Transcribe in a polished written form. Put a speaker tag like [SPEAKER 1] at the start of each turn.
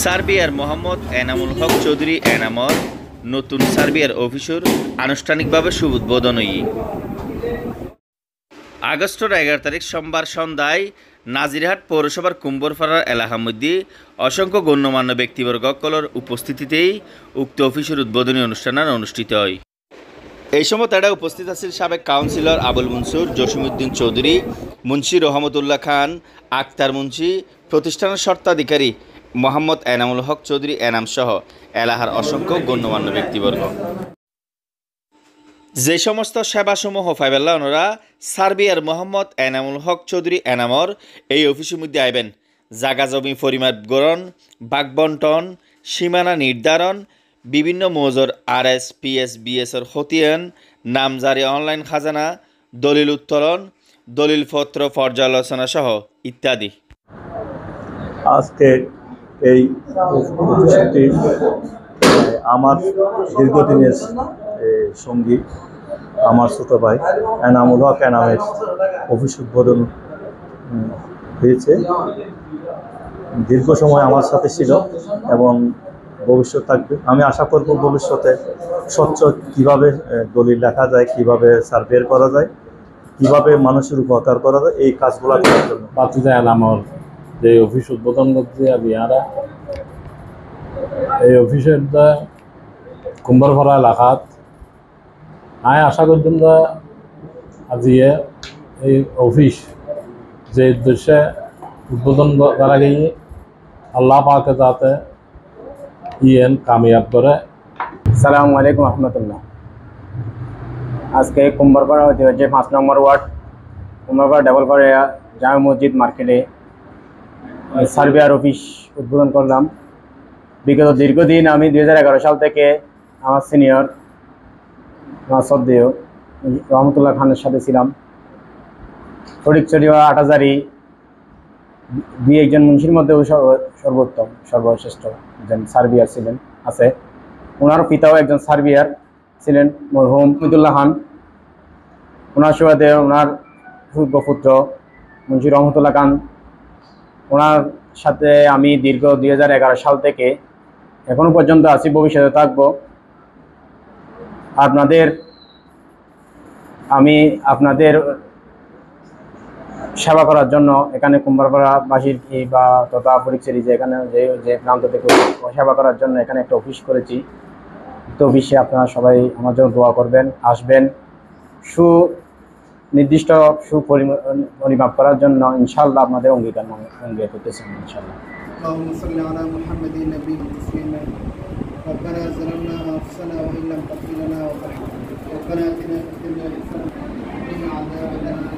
[SPEAKER 1] সার্বিয়ার মোহাম্মদ এনামুল হক চৌধুরী এনামর নতুন সার্বিয়ার অফিসের আনুষ্ঠানিকভাবে শুভ উদ্বোধন আগস্টের 11 তারিখ সোমবার সন্ধ্যায় নাজিরহাট পৌরসভার কুম্বরপাড়ার এলাকার মধ্যে অসংখ্য গণ্যমান্য ব্যক্তিবর্গকলের উপস্থিতিতেই উক্ত অফিসের উদ্বোধনী অনুষ্ঠান অনুষ্ঠিত হয়। এই সময় তারা উপস্থিত আছেন সাবেক কাউন্সিলর আবুল মনসুর, জসিমউদ্দিন চৌধুরী, মুন্সি রহমতুল্লাহ খান, আক্তার মুন্সি, প্রতিষ্ঠানের স্বত্বাধিকারী মোহাম্মদ এনামুল হক চৌধুরী এনাম সহ এলাকার অসংখ্য গণ্যমান্য ব্যক্তিবর্গ। যে সমস্ত সেবাসমূহ পাইবেলা ওনারা সার্বিয়ার মোহাম্মদ এনামুল হক চৌধুরী এনামর এই অফিসের মধ্যে আইবেন জাগা জমি পরিমাপ গ্রহণ, বাক বন্টন, সীমানা নির্ধারণ, বিভিন্ন মৌজোর RS, PS, BSর খতিয়ান, নামজারি অনলাইন খাজানা, দলিল উত্তোলন, দলিলপত্র পর্যালোচনা সহ ইত্যাদি।
[SPEAKER 2] আজকে এই অফিসটি আমার দীর্ঘদিনের সঙ্গী, আমার ছোট ভাই এনামুল হক এনামের অফিস উদ্বোধন হয়েছে। দীর্ঘ সময় আমার সাথে ছিল এবং ভবিষ্যৎ থাকবে। আমি আশা করব ভবিষ্যতে স্বচ্ছ কীভাবে দলিল লেখা যায়, কীভাবে সার্ভে করা যায়, কীভাবে মানুষের উপকার করা যায়, এই কাজগুলো করার জন্য
[SPEAKER 3] বাতিজা এনামর যে অফিস উদ্বোধন করছে আমি এই অফিসের কুম্বরপাড়া এলাকাত আমি আশা করতাম আজিয়ে এই অফিস যে উদ্দেশ্যে উদ্বোধন করা গিয়ে আল্লাহ পাকে যাতে কামিয়াব করে।
[SPEAKER 4] আসসালামু আলাইকুম রহমতুল্লাহ। আজকে কুম্বরপাড়া ঐতিহ্যে 5 নম্বর ওয়ার্ড কুম্বরপাড়া ডেভেলপার জামে মসজিদ মার্কেটে সার্বিয়ার অফিস উদ্বোধন করলাম। বিগত দীর্ঘদিন আমি 2011 সাল থেকে আমার সিনিয়র আমার শ্রদ্ধেয় রহমতুল্লাহ খানের সাথে ছিলাম। ফটিকছড়ি বা আটাজারি দুই একজন মুন্সির মধ্যেও সর্বোত্তম সর্বশ্রেষ্ঠ একজন সার্বিয়ার ছিলেন আছে। ওনার পিতাও একজন সার্বিয়ার ছিলেন মরহুম মিদুল্লাহ খান। ওনার সুবাদে ওনার পুত্র মুন্সি রহমতুল্লাহ খান, ওনার সাথে আমি দীর্ঘ 2011 সাল থেকে এখনো পর্যন্ত আছি, ভবিষ্যতে থাকবো। আমি আপনাদের সেবা করার জন্য এখানে কুম্বরপাড়াবাসীর বা তথা ফটিকছড়ি যে এখানে যে প্রান্ত থেকে সেবা করার জন্য এখানে একটা অফিস করেছি। তো অফিসে আপনারা সবাই আমার জন্য দোয়া করবেন, আসবেন সুনির্দিষ্ট পরিমাপ করার জন্য ইনশাআল্লাহ আপনাদের অঙ্গীকার করতেছেন ইনশাআল্লাহ। ربنا ظلمنا أنفسنا وإن لم تغفر لنا وترحمنا ربنا آتنا في الدنيا حسنة وقنا عذاب النار.